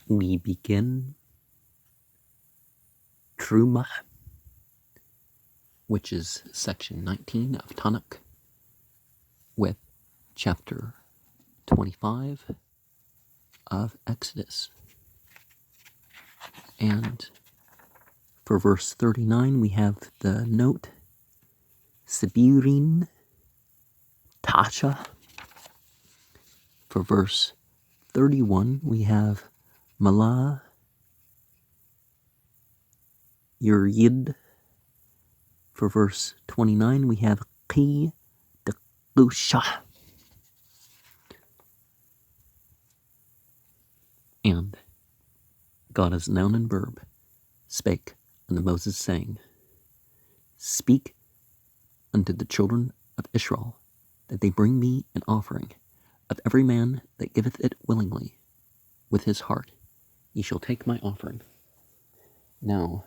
we begin Truma, which is section 19 of Tanakh, with chapter 25 of Exodus. And for verse 39, we have the note Sibirin Tasha. For verse 31, we have Mala Yuryid. For verse 29, we have Qi Dekusha. And God as noun and verb spake unto Moses, saying, Speak unto the children of Israel, that they bring me an offering of every man that giveth it willingly with his heart. Ye shall take my offering. Now,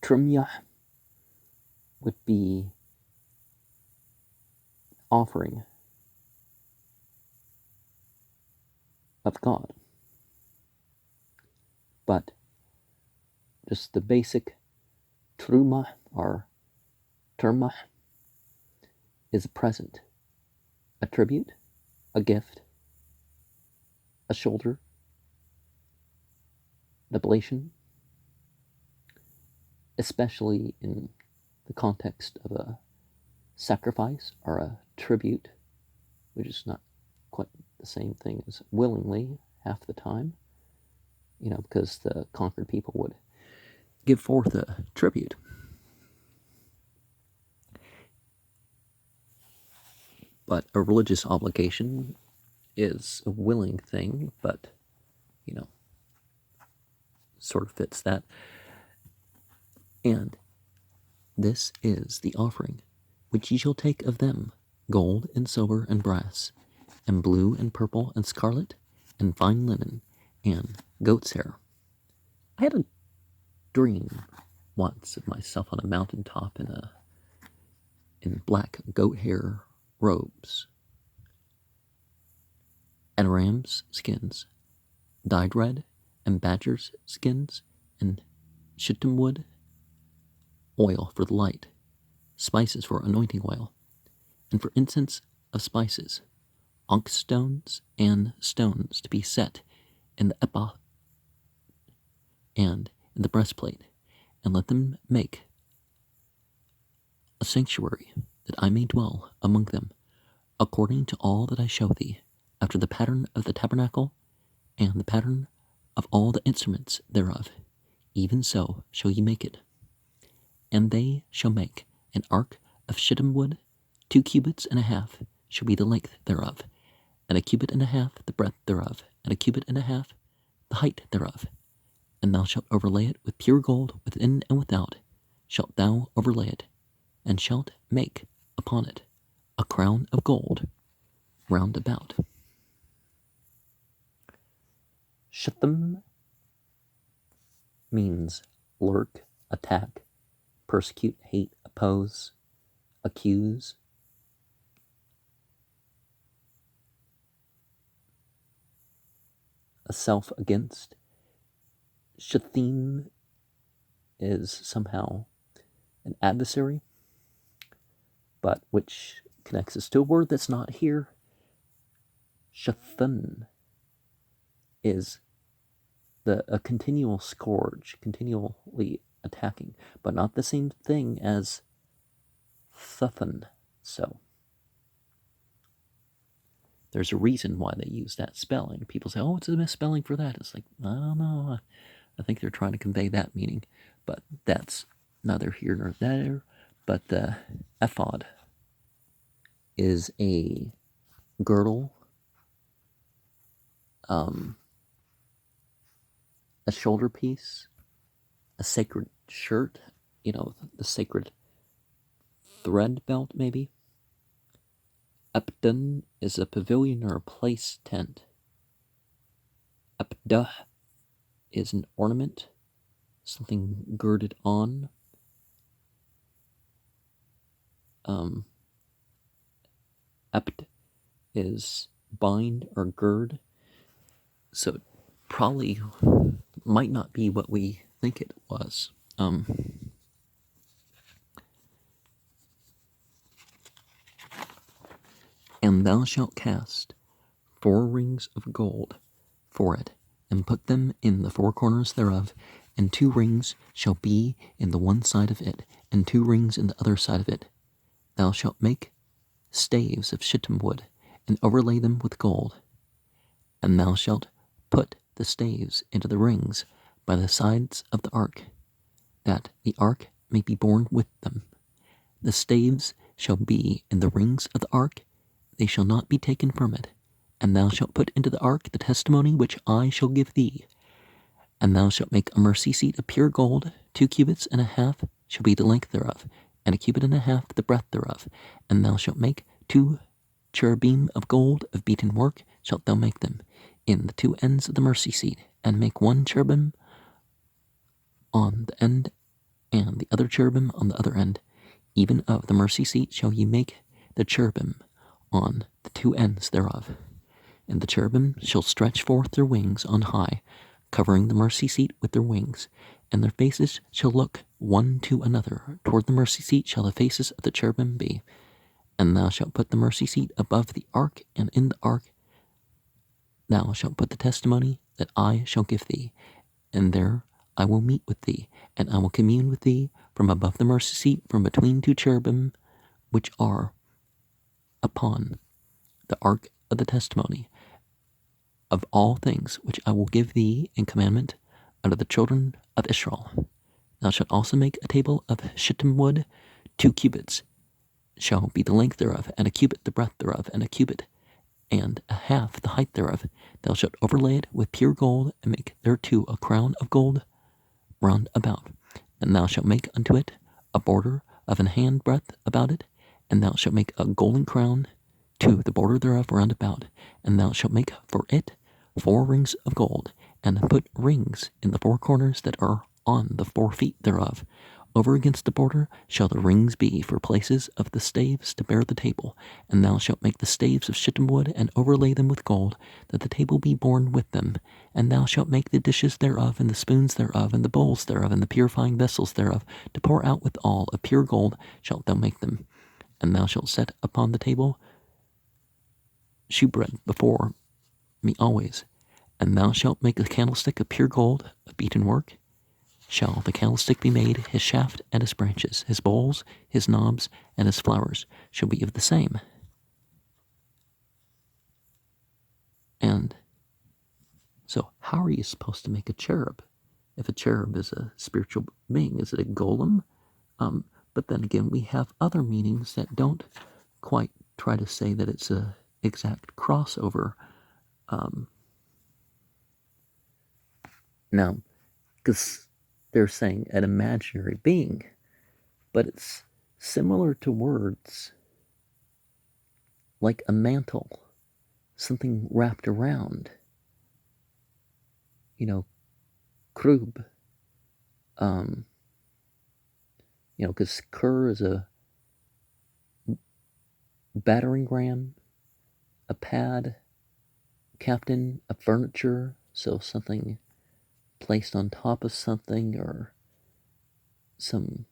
Trumyah would be offering of God. But just the basic truma or terma is a present, a tribute, a gift, a shoulder, an oblation, especially in the context of a sacrifice or a tribute, which is not quite the same thing as willingly half the time, because the conquered people would give forth a tribute. But a religious obligation is a willing thing, but, sort of fits that. And this is the offering which ye shall take of them, gold and silver and brass, and blue and purple and scarlet, and fine linen, and goat's hair. I had a dream once of myself on a mountaintop in black goat hair robes, and ram's skins, dyed red, and badger's skins, and shittim wood, oil for the light, spices for anointing oil, and for incense of spices, onyx stones and stones to be set in the ephod and in the breastplate, and let them make a sanctuary, that I may dwell among them, according to all that I show thee, after the pattern of the tabernacle, and the pattern of all the instruments thereof. Even so shall ye make it. And they shall make an ark of shittim wood, 2 cubits and a half shall be the length thereof, and 1 cubit and a half the breadth thereof, and 1 cubit and a half the height thereof. And thou shalt overlay it with pure gold within and without, shalt thou overlay it, and shalt make upon it a crown of gold round about. Shittim means lurk, attack, persecute, hate, oppose, accuse. A self against. Shithim is somehow an adversary, but which connects us to a word that's not here. Shathan is a continual scourge, continually attacking, but not the same thing as Thuthan. So there's a reason why they use that spelling. People say, oh, it's a misspelling for that. It's like, I don't know. I think they're trying to convey that meaning, but that's neither here nor there. But the ephod is a girdle, a shoulder piece, a sacred shirt, the sacred thread belt, maybe. Epdun is a pavilion or a place tent. Epdah is an ornament, something girded on. Ept is bind or gird. So it probably might not be what we think it was. And thou shalt cast 4 rings of gold for it, and put them in the 4 corners thereof, and 2 rings shall be in the one side of it, and 2 rings in the other side of it. Thou shalt make staves of shittim wood, and overlay them with gold. And thou shalt put the staves into the rings by the sides of the ark, that the ark may be borne with them. The staves shall be in the rings of the ark, they shall not be taken from it. And thou shalt put into the ark the testimony which I shall give thee. And thou shalt make a mercy seat of pure gold, 2 cubits and a half shall be the length thereof, and 1 cubit and a half the breadth thereof. And thou shalt make 2 cherubim of gold of beaten work, shalt thou make them, in the 2 ends of the mercy seat, and make 1 cherubim on the end, and the other cherubim on the other end. Even of the mercy seat shall ye make the cherubim on the 2 ends thereof. And the cherubim shall stretch forth their wings on high, covering the mercy seat with their wings, and their faces shall look one to another. Toward the mercy seat shall the faces of the cherubim be. And thou shalt put the mercy seat above the ark, and in the ark thou shalt put the testimony that I shall give thee. And there I will meet with thee, and I will commune with thee from above the mercy seat, from between 2 cherubim which are upon the ark of the testimony, of all things which I will give thee in commandment unto the children of Israel. Thou shalt also make a table of shittim wood, 2 cubits shall be the length thereof, and 1 cubit the breadth thereof, and 1 cubit and a half the height thereof. Thou shalt overlay it with pure gold, and make thereto a crown of gold round about. And thou shalt make unto it a border of an hand breadth about it, and thou shalt make a golden crown to the border thereof round about. And thou shalt make for it 4 rings of gold, and put rings in the 4 corners that are on the 4 feet thereof. Over against the border shall the rings be for places of the staves to bear the table. And thou shalt make the staves of shittim wood, and overlay them with gold, that the table be borne with them. And thou shalt make the dishes thereof, and the spoons thereof, and the bowls thereof, and the purifying vessels thereof, to pour out with all of pure gold shalt thou make them. And thou shalt set upon the table shewbread before me always. And thou shalt make a candlestick of pure gold of beaten work. Shall the candlestick be made, his shaft and his branches, his bowls, his knobs, and his flowers shall be of the same. And so how are you supposed to make a cherub? If a cherub is a spiritual being, is it a golem? But then again, we have other meanings that don't quite try to say that it's a exact crossover. Now, because they're saying an imaginary being, but it's similar to words like a mantle, something wrapped around, krub, because kur is a battering ram, a pad, captain, a furniture, so something placed on top of something, or some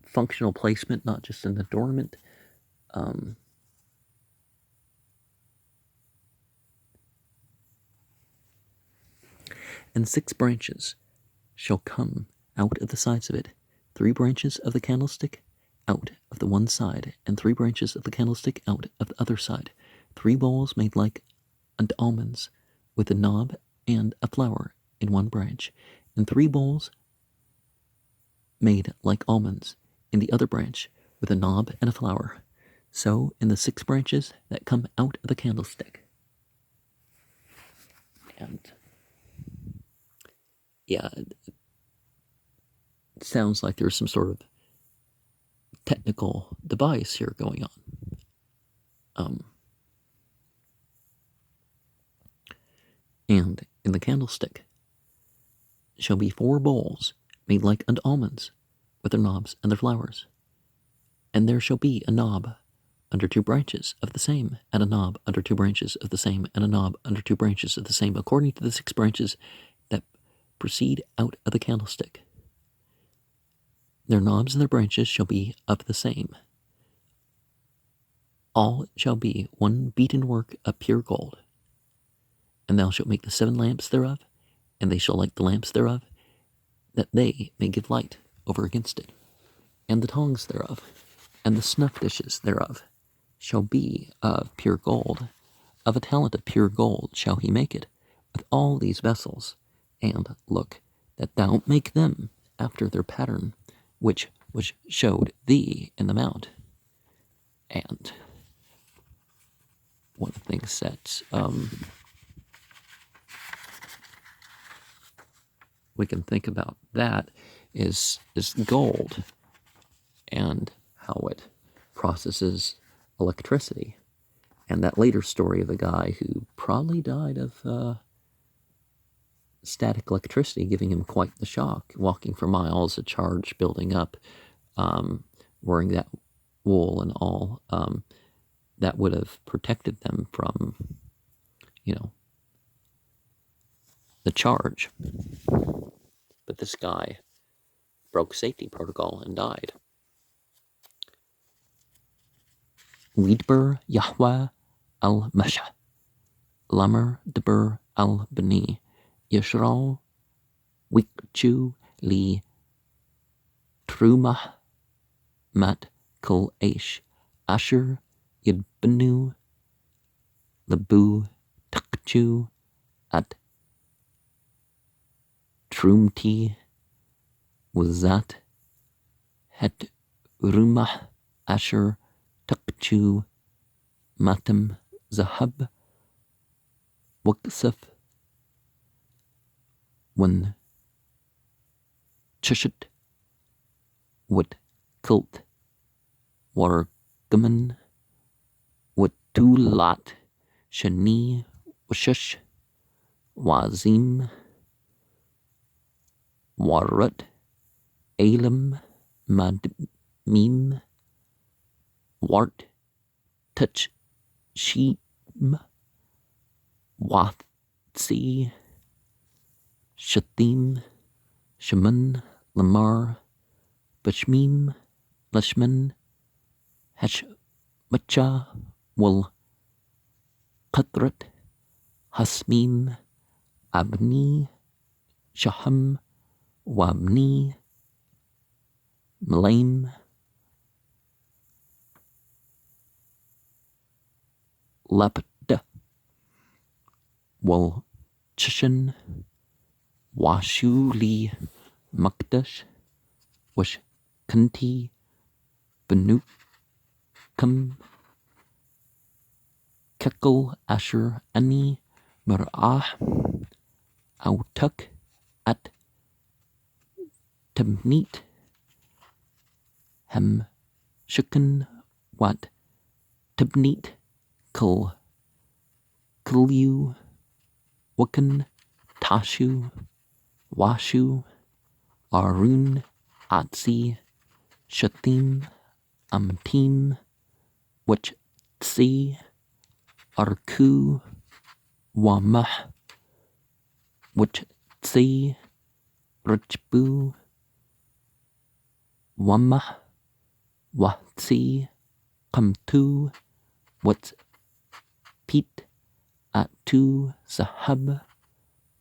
functional placement, not just an adornment. And 6 branches shall come out of the sides of it, 3 branches of the candlestick out of the one side, and 3 branches of the candlestick out of the other side. 3 bowls made like unto almonds, with a knob and a flower in one branch, and 3 bowls made like almonds in the other branch, with a knob and a flower. So in the 6 branches that come out of the candlestick. And yeah, it sounds like there's some sort of technical device here going on. And in the candlestick shall be 4 bowls made like unto almonds, with their knobs and their flowers. And there shall be a knob under 2 branches of the same, and a knob under 2 branches of the same, and a knob under 2 branches of the same, according to the 6 branches that proceed out of the candlestick. Their knobs and their branches shall be of the same. All shall be one beaten work of pure gold. And thou shalt make the 7 lamps thereof, and they shall light the lamps thereof, that they may give light over against it. And the tongs thereof, and the snuff dishes thereof, shall be of pure gold. Of a talent of pure gold shall he make it, with all these vessels. And look, that thou make them after their pattern, which was showed thee in the mount. And one of the things that we can think about that is gold and how it processes electricity. And that later story of the guy who probably died of static electricity giving him quite the shock, walking for miles, a charge building up, wearing that wool and all, that would have protected them from, the charge. But this guy broke safety protocol and died. Weedbur Yahweh al-Masha, Lamer Debur al-Bani, Yishral Wikchu li Trumah Mat Kol Aish, Asher Yidbenu Labu Takchu at Trumti Wazat Het Rumah Asher Takchu Matam Zahab Waksaf Wan Chushet Wat Kult Wargaman Wat Tulat Shani Washush Wazim Warut Elam Madmim Wart Touch Sheem Wathsi Shatim Shaman Lamar Bashmim Lashman Hashmacha Wal Qatrat Hasmim Abni Shaham Wabni Malaim Lapda Wal Chishan Washuli Makdash Wash Kunti Benukam Kekel Asher Ani Mar'ah Autuk at Tamnit Hem Shukan Wat Tabnit Kul Kulyu Wakan Tashu Washu Arun Atsi Shatim Amtim Wachsi Arku Wamah Wachsi Rajbu Wamah Watsi Kamtu Wats Pit Atu Sahab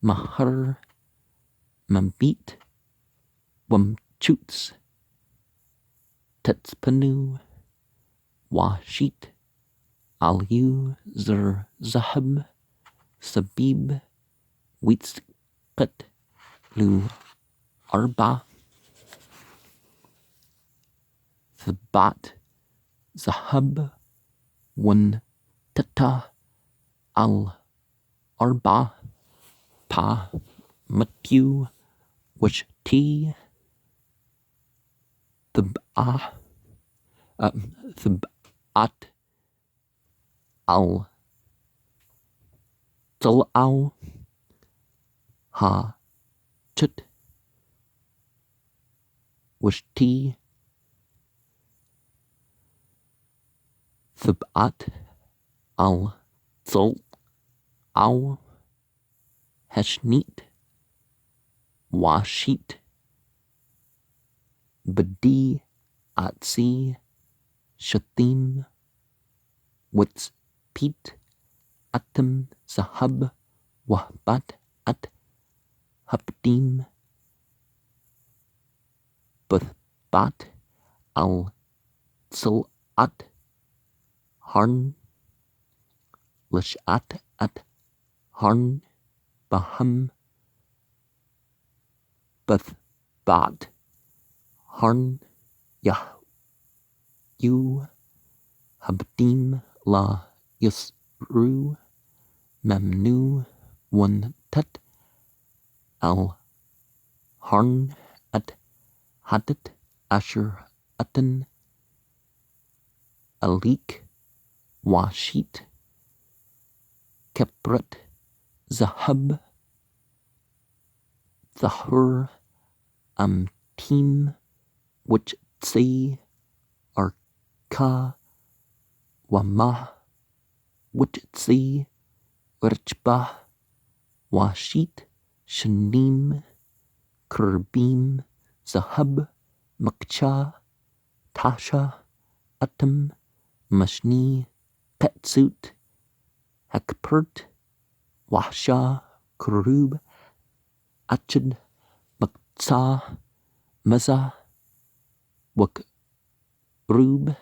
Mahar Mambit Wamchuts Tetspanu Washit Aliu Zer Zahab Sabib Witskat Lu Arba Thabat Zahab One Tata Al Arba Pa Matthew Wash T Thabat Al Tal'au Ha Chut Wash T Thubat al Zol Au Heshnit Washit Badi Atsi Shatim Wits Pete Atem Sahab Wahbat At Hapdim Buthbat Al Zilat Harn Lishat At Harn Baham Buthbat Harn Yahyu Habdim La Yusru Mamnu One Tat Al Harn At Hadat Asher Atan Alik Washit Keprat Zahab Thahur Amtim which Tse Arka Wamah which Tse Rchba Washit Shanim Kerbim Zahab Makcha Tasha Atam Mashni Petsut Hakpert Washa Kurub Achid Maksa Maza Wakrub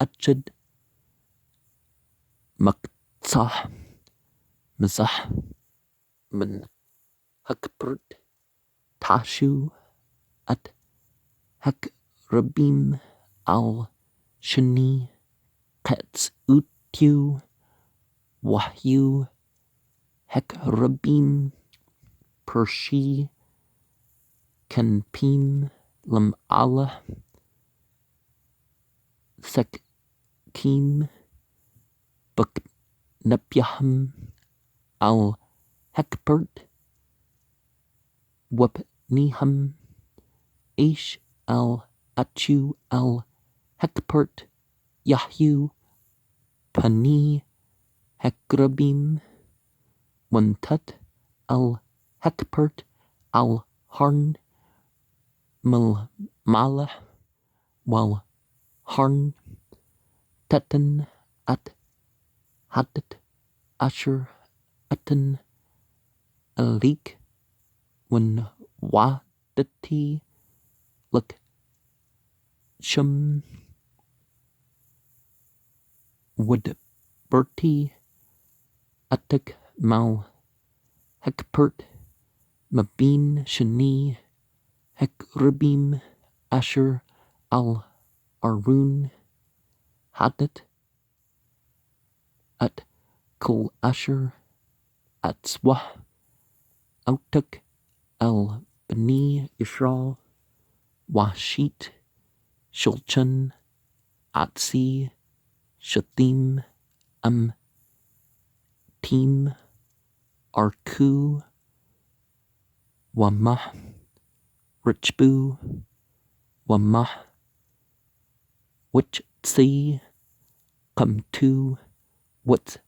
Achid Maksa Mazah Min Hakpert Tashu At Hakrabim Al Shani Pets Utu Wahyu Hakrabim Pershi Kanpim Lam Allah Sekim Baknapyaham Al Hakpert Wapniham Ish Al Achu Al Hakpert Yahyu Pani Hakrabim Wantat Al Hakpert Al Harn Malah Wal Harn Tatan At Hadat Asher Atan Alik Wan Wadati Lak Shum Woodberti Atak Mal Hakpert Mabin Shani Hakrabim Asher Al Arun Hadat At Kul Asher At Swah Autak Al Bani Yisrael Washit Shulchan Atsi Shatim Am Tim Arku Wamah Richbu Wamah Which Tsi Come to What's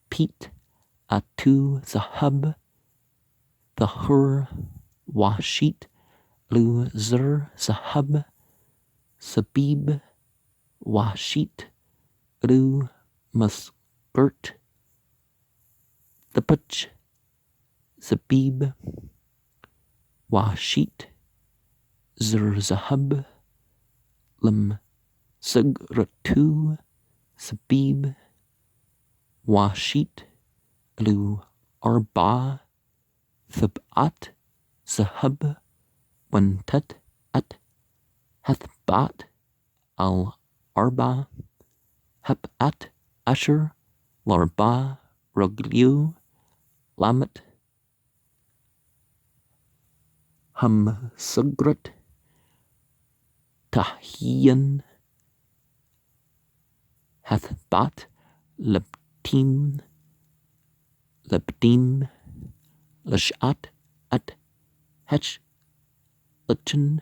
Pete Atu Zahab Thahur Washit Lu Zer Zahab Sabib Washit Lu Muskert Thapach Zabib Washit Zer Zahab Lam Sagratu Sabib Washit Lu Arba Thabat Zahab Wantat At Hathbat Al Arba Habat Asher Larba Ruglu Lamet Ham Sugrat Tahiyan Hathbat Labdim Lashat At Hech Lachan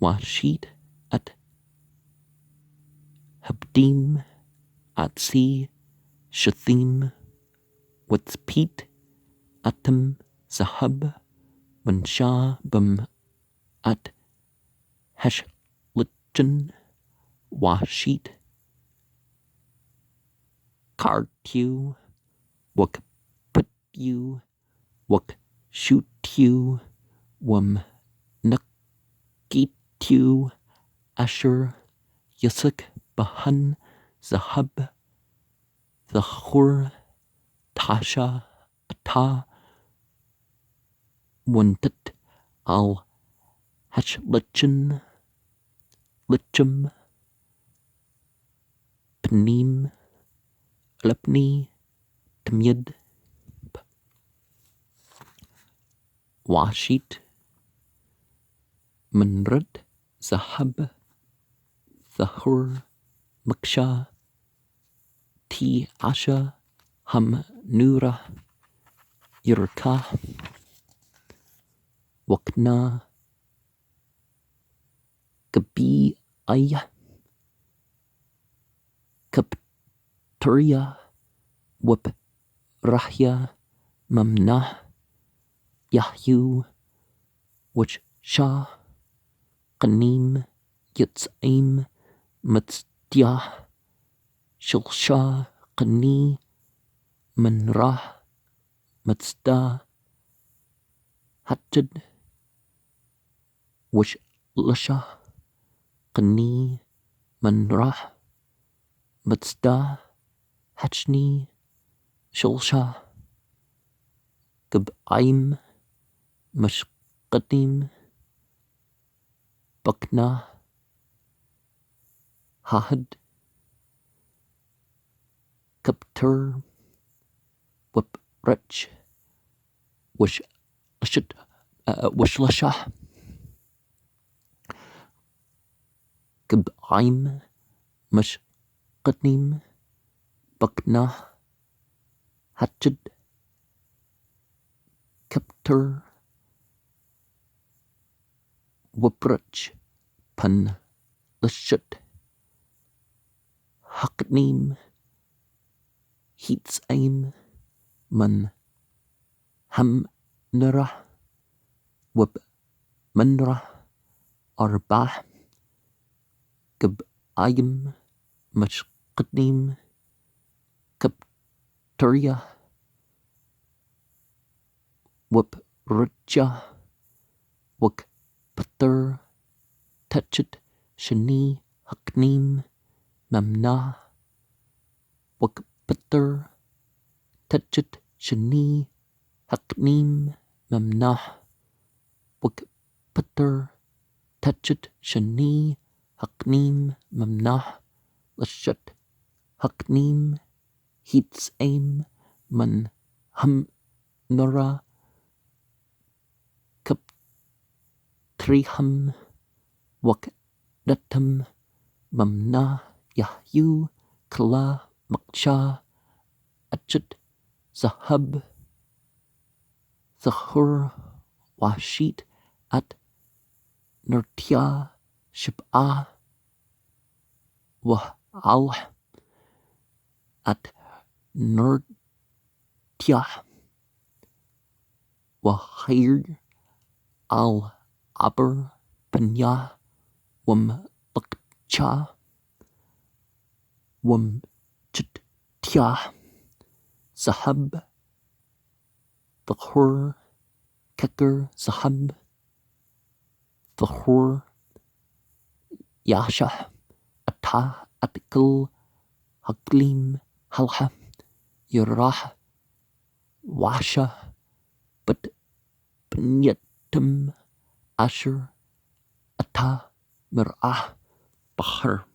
Washit At Habdim Atsi Shathim Watzpit Atam Zahab Wansha Bum At Hashlichen Washit Kartu Wak Putyu Wak Shootyu Wam Nakitu Asher Yasuk Bahan Zahab Zahur Tasha Ata Wantat Al Hashlichen Lichum Pnim Lepni Tmyid Washit Manrad Zahab Zahur Maksha Ti Asha Ham Nura Yurka Wakna Gabi Aya Kapturia Wap Rahya Mamna Yahyu Wach Shah Qanim Yitzaim Matzdya Shilsha Qani Manrah Matzda Hatjid Wash Lasha Qani Manrah Matzda Hachni Shilsha Gab'aim Mashqadim Bakna Hahad Kaptur Waprach Washlasha Gab'aim Mashqadim Bakna Hachid Kaptur Waprach Pan Lashut Haknim Hitzaim Man Hamnara Wab Manra Arbah Gab'ayim Mashqadim Kapturya Waprja Wak Pater Tachit Shani Haknim Mamna Wak Pater Tachit Shani Haknim Mamna Wak Pater Tachit Shani Haknim Mamna Lashat Haknim Hitzaim Man Hamnara Kaptriham Wak Datam Mamna Yahyu Kala Maksha Achit Zahab Zahur Washit At Nurtya Shib'ah Wa'al At Nurtya Wahir Al Aber Panya Wam Bakcha Wam Chitya Zahab Thahur Keker Zahab Thahur Yasha Ata Atikal Haklim Halha Yurah Washa But Penyatum Asher Ata Mir'ah Bahar